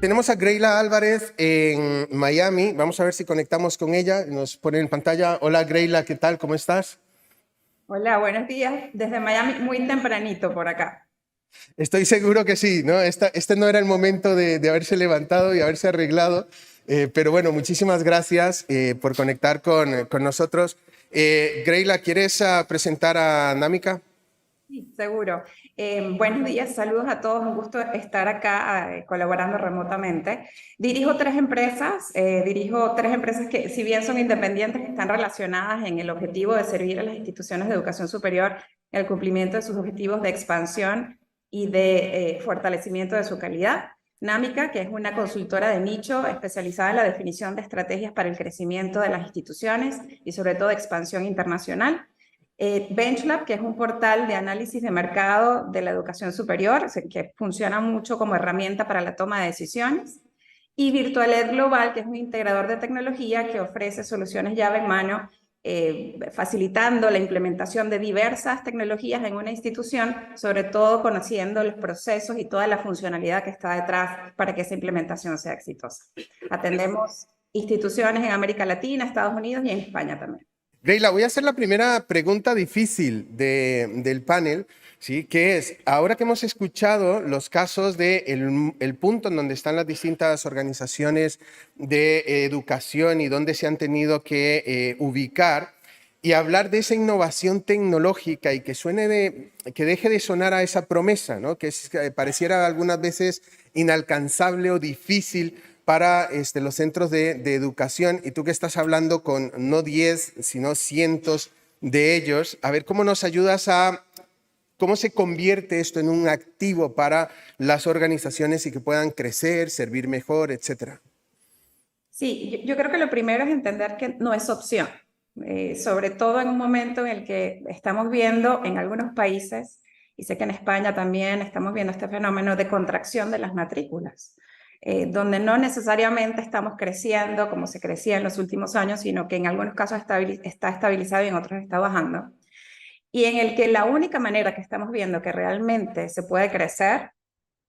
Tenemos a Greyla Álvarez en Miami. Vamos a ver si conectamos con ella. Nos pone en pantalla. Hola Greyla, ¿qué tal? ¿Cómo estás? Hola, buenos días. Desde Miami, muy tempranito por acá. Estoy seguro que sí, ¿no? Este no era el momento de haberse levantado y haberse arreglado, pero bueno, muchísimas gracias por conectar con nosotros. Greyla, ¿quieres presentar a Námica? Sí, seguro. Buenos días, saludos a todos. Un gusto estar acá colaborando remotamente. Dirijo tres empresas que, si bien son independientes, están relacionadas en el objetivo de servir a las instituciones de educación superior en el cumplimiento de sus objetivos de expansión y de fortalecimiento de su calidad. Námica, que es una consultora de nicho especializada en la definición de estrategias para el crecimiento de las instituciones y sobre todo expansión internacional. Benchlab, que es un portal de análisis de mercado de la educación superior, que funciona mucho como herramienta para la toma de decisiones. Y Virtualet Global, que es un integrador de tecnología que ofrece soluciones llave en mano, facilitando la implementación de diversas tecnologías en una institución, sobre todo conociendo los procesos y toda la funcionalidad que está detrás para que esa implementación sea exitosa. Atendemos instituciones en América Latina, Estados Unidos y en España también. Greyla, voy a hacer la primera pregunta difícil del panel, ¿sí? Que es, ahora que hemos escuchado los casos del punto en donde están las distintas organizaciones de educación y donde se han tenido que ubicar, y hablar de esa innovación tecnológica y que que deje de sonar a esa promesa, ¿no? Que pareciera algunas veces inalcanzable o difícil para los centros de educación, y tú que estás hablando con no 10, sino cientos de ellos, a ver cómo nos ayudas cómo se convierte esto en un activo para las organizaciones y que puedan crecer, servir mejor, etcétera. Sí, yo creo que lo primero es entender que no es opción, sobre todo en un momento en el que estamos viendo en algunos países, y sé que en España también estamos viendo este fenómeno de contracción de las matrículas, donde no necesariamente estamos creciendo como se crecía en los últimos años, sino que en algunos casos está estabilizado y en otros está bajando, y en el que la única manera que estamos viendo que realmente se puede crecer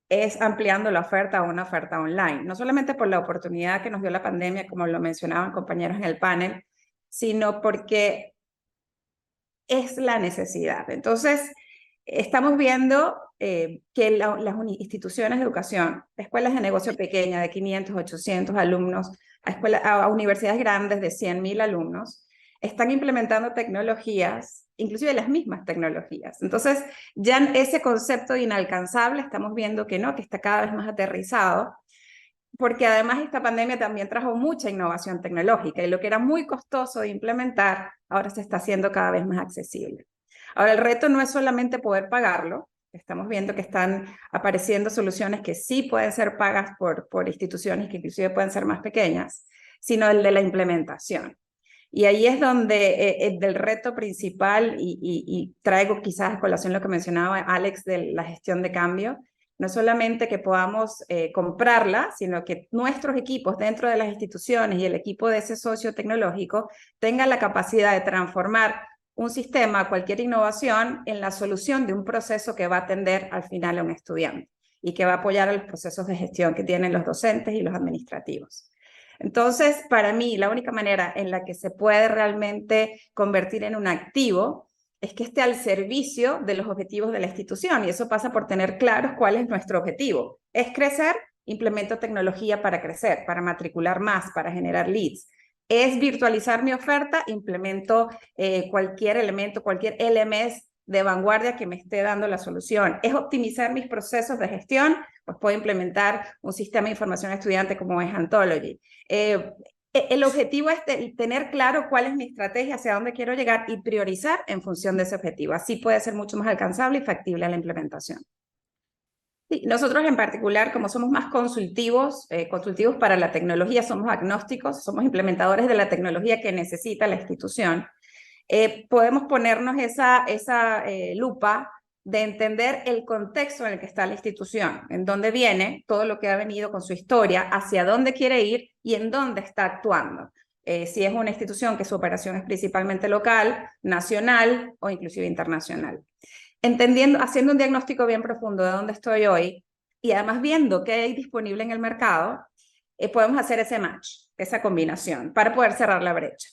es ampliando la oferta a una oferta online, no solamente por la oportunidad que nos dio la pandemia, como lo mencionaban compañeros en el panel, sino porque es la necesidad. Entonces, estamos viendo que las instituciones de educación, escuelas de negocio pequeña de 500, 800 alumnos, a universidades grandes de 100.000 alumnos, están implementando tecnologías, inclusive las mismas tecnologías. Entonces, ya ese concepto de inalcanzable estamos viendo que no, que está cada vez más aterrizado, porque además esta pandemia también trajo mucha innovación tecnológica y lo que era muy costoso de implementar, ahora se está haciendo cada vez más accesible. Ahora, el reto no es solamente poder pagarlo, estamos viendo que están apareciendo soluciones que sí pueden ser pagas por instituciones que inclusive pueden ser más pequeñas, sino el de la implementación. Y ahí es donde del reto principal, y traigo quizás a colación lo que mencionaba Alex de la gestión de cambio, no solamente que podamos comprarla, sino que nuestros equipos dentro de las instituciones y el equipo de ese socio tecnológico tengan la capacidad de transformar un sistema, cualquier innovación, en la solución de un proceso que va a atender al final a un estudiante y que va a apoyar a los procesos de gestión que tienen los docentes y los administrativos. Entonces, para mí, la única manera en la que se puede realmente convertir en un activo es que esté al servicio de los objetivos de la institución, y eso pasa por tener claros cuál es nuestro objetivo. ¿Es crecer? Implemento tecnología para crecer, para matricular más, para generar leads. ¿Es virtualizar mi oferta? Implemento cualquier elemento, cualquier LMS de vanguardia que me esté dando la solución. ¿Es optimizar mis procesos de gestión? Pues puedo implementar un sistema de información estudiante como es Anthology. El objetivo es tener claro cuál es mi estrategia, hacia dónde quiero llegar y priorizar en función de ese objetivo. Así puede ser mucho más alcanzable y factible la implementación. Sí, nosotros en particular, como somos más consultivos para la tecnología, somos agnósticos, somos implementadores de la tecnología que necesita la institución. Podemos ponernos esa lupa de entender el contexto en el que está la institución, en dónde viene, todo lo que ha venido con su historia, hacia dónde quiere ir y en dónde está actuando. Si es una institución que su operación es principalmente local, nacional o inclusive internacional. Haciendo un diagnóstico bien profundo de dónde estoy hoy, y además viendo qué hay disponible en el mercado, podemos hacer ese match, esa combinación, para poder cerrar la brecha.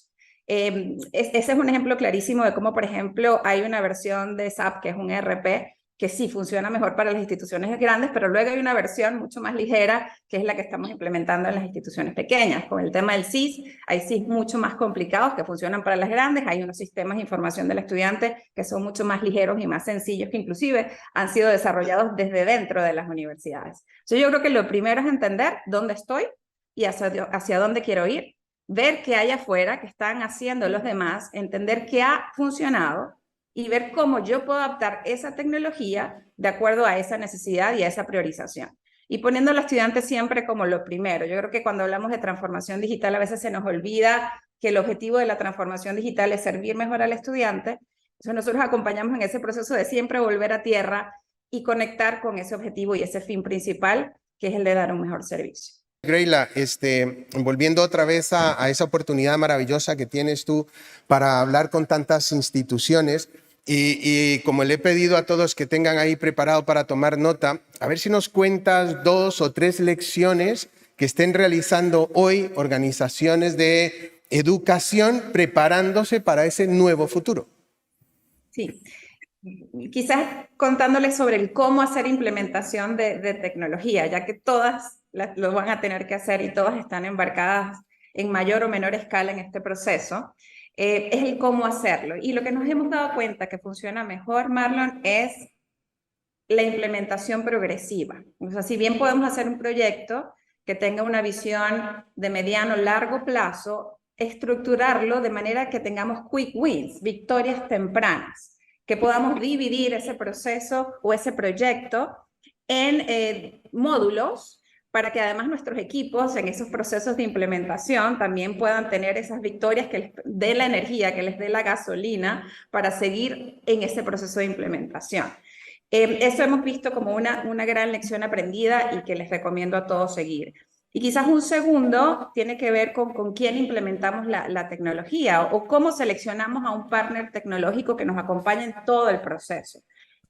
Ese es un ejemplo clarísimo de cómo, por ejemplo, hay una versión de SAP, que es un ERP, que sí funciona mejor para las instituciones grandes, pero luego hay una versión mucho más ligera, que es la que estamos implementando en las instituciones pequeñas. Con el tema del SIS, hay SIS mucho más complicados que funcionan para las grandes, hay unos sistemas de información del estudiante que son mucho más ligeros y más sencillos, que inclusive han sido desarrollados desde dentro de las universidades. Entonces yo creo que lo primero es entender dónde estoy y hacia dónde quiero ir, ver qué hay afuera, qué están haciendo los demás, entender qué ha funcionado y ver cómo yo puedo adaptar esa tecnología de acuerdo a esa necesidad y a esa priorización. Y poniendo al estudiante siempre como lo primero. Yo creo que cuando hablamos de transformación digital a veces se nos olvida que el objetivo de la transformación digital es servir mejor al estudiante. Entonces nosotros acompañamos en ese proceso de siempre volver a tierra y conectar con ese objetivo y ese fin principal, que es el de dar un mejor servicio. Greyla, volviendo otra vez a esa oportunidad maravillosa que tienes tú para hablar con tantas instituciones y como le he pedido a todos que tengan ahí preparado para tomar nota, a ver si nos cuentas 2 o 3 lecciones que estén realizando hoy organizaciones de educación preparándose para ese nuevo futuro. Sí, quizás contándoles sobre el cómo hacer implementación de tecnología, ya que todas lo van a tener que hacer y todas están embarcadas en mayor o menor escala en este proceso, es el cómo hacerlo. Y lo que nos hemos dado cuenta que funciona mejor, Marlon, es la implementación progresiva. O sea, si bien podemos hacer un proyecto que tenga una visión de mediano o largo plazo, estructurarlo de manera que tengamos quick wins, victorias tempranas, que podamos dividir ese proceso o ese proyecto en módulos para que además nuestros equipos en esos procesos de implementación también puedan tener esas victorias que les dé la energía, que les dé la gasolina para seguir en ese proceso de implementación. Eso hemos visto como una gran lección aprendida y que les recomiendo a todos seguir. Y quizás un segundo tiene que ver con quién implementamos la tecnología o cómo seleccionamos a un partner tecnológico que nos acompañe en todo el proceso.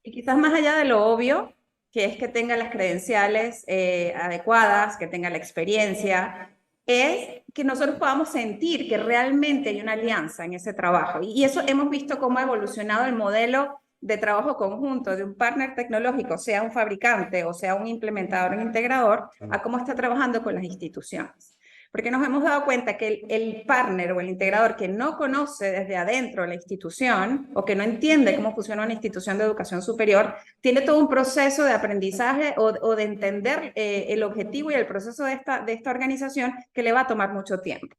Y quizás más allá de lo obvio, que es que tenga las credenciales adecuadas, que tenga la experiencia, es que nosotros podamos sentir que realmente hay una alianza en ese trabajo. Y eso hemos visto cómo ha evolucionado el modelo de trabajo conjunto de un partner tecnológico, sea un fabricante o sea un implementador o un integrador, a cómo está trabajando con las instituciones. Porque nos hemos dado cuenta que el partner o el integrador que no conoce desde adentro la institución o que no entiende cómo funciona una institución de educación superior, tiene todo un proceso de aprendizaje o de entender el objetivo y el proceso de esta organización que le va a tomar mucho tiempo.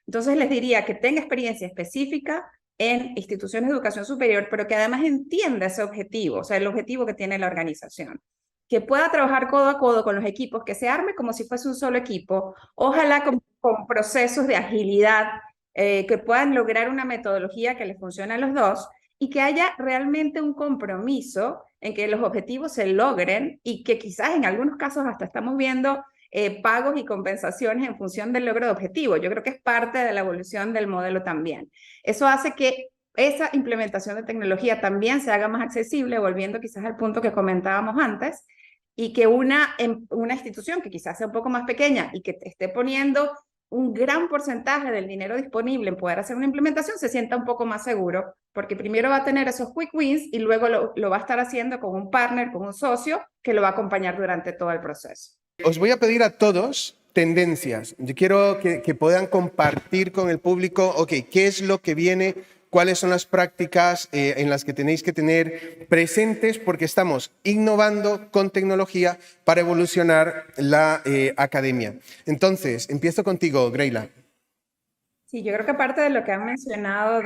Entonces les diría que tenga experiencia específica en instituciones de educación superior, pero que además entienda ese objetivo, o sea, el objetivo que tiene la organización. Que pueda trabajar codo a codo con los equipos, que se arme como si fuese un solo equipo, ojalá con procesos de agilidad, que puedan lograr una metodología que les funcione a los dos y que haya realmente un compromiso en que los objetivos se logren y que quizás en algunos casos hasta estamos viendo pagos y compensaciones en función del logro de objetivos. Yo creo que es parte de la evolución del modelo también. Eso hace que esa implementación de tecnología también se haga más accesible, volviendo quizás al punto que comentábamos antes, y que una institución que quizás sea un poco más pequeña y que esté poniendo un gran porcentaje del dinero disponible en poder hacer una implementación, se sienta un poco más seguro, porque primero va a tener esos quick wins y luego lo va a estar haciendo con un partner, con un socio, que lo va a acompañar durante todo el proceso. Os voy a pedir a todos tendencias. Yo quiero que puedan compartir con el público, ok, qué es lo que viene, cuáles son las prácticas en las que tenéis que tener presentes, porque estamos innovando con tecnología para evolucionar la academia. Entonces, empiezo contigo, Greyla. Sí, yo creo que aparte de lo que han mencionado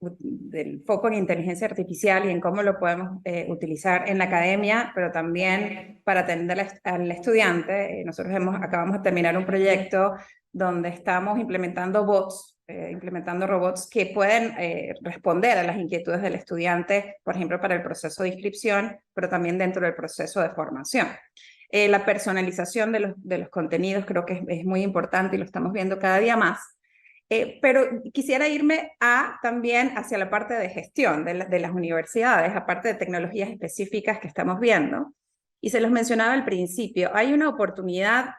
del foco en inteligencia artificial y en cómo lo podemos utilizar en la academia, pero también para atender al estudiante, nosotros acabamos de terminar un proyecto donde estamos implementando bots, implementando robots que pueden responder a las inquietudes del estudiante, por ejemplo, para el proceso de inscripción, pero también dentro del proceso de formación. La personalización de los contenidos creo que es muy importante y lo estamos viendo cada día más. Pero quisiera irme también hacia la parte de gestión de las universidades, aparte de tecnologías específicas que estamos viendo. Y se los mencionaba al principio, hay una oportunidad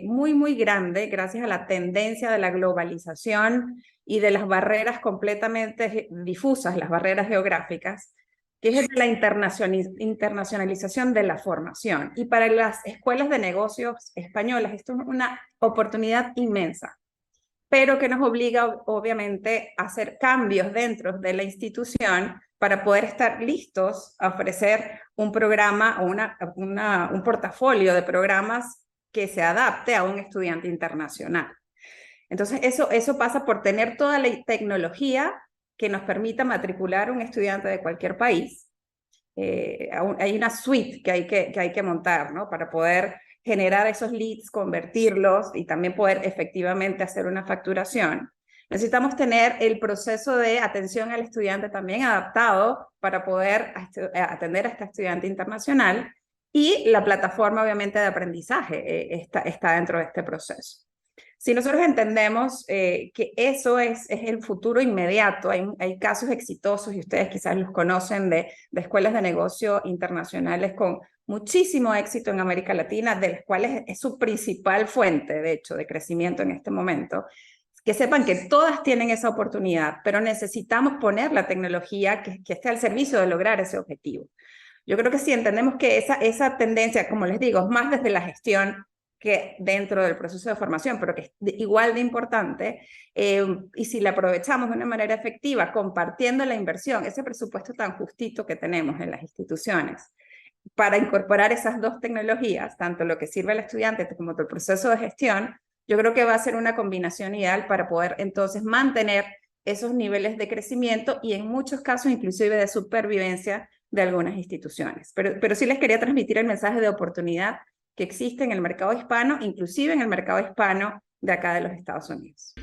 muy, muy grande gracias a la tendencia de la globalización y de las barreras completamente difusas, las barreras geográficas, que es la internacionalización de la formación. Y para las escuelas de negocios españolas esto es una oportunidad inmensa, pero que nos obliga obviamente a hacer cambios dentro de la institución para poder estar listos a ofrecer un programa o un portafolio de programas que se adapte a un estudiante internacional. Entonces, eso pasa por tener toda la tecnología que nos permita matricular un estudiante de cualquier país. Hay una suite que hay que montar, ¿no? Para poder generar esos leads, convertirlos y también poder efectivamente hacer una facturación. Necesitamos tener el proceso de atención al estudiante también adaptado para poder atender a este estudiante internacional, y la plataforma obviamente de aprendizaje está dentro de este proceso. Si nosotros entendemos que eso es el futuro inmediato, hay casos exitosos y ustedes quizás los conocen de escuelas de negocio internacionales con muchísimo éxito en América Latina, de las cuales es su principal fuente, de hecho, de crecimiento en este momento. Que sepan que todas tienen esa oportunidad, pero necesitamos poner la tecnología que esté al servicio de lograr ese objetivo. Yo creo que sí entendemos que esa tendencia, como les digo, es más desde la gestión que dentro del proceso de formación, pero que es igual de importante, y si la aprovechamos de una manera efectiva, compartiendo la inversión, ese presupuesto tan justito que tenemos en las instituciones, para incorporar esas dos tecnologías, tanto lo que sirve al estudiante como el proceso de gestión, yo creo que va a ser una combinación ideal para poder entonces mantener esos niveles de crecimiento y en muchos casos inclusive de supervivencia de algunas instituciones. Pero sí les quería transmitir el mensaje de oportunidad que existe en el mercado hispano, inclusive en el mercado hispano de acá de los Estados Unidos.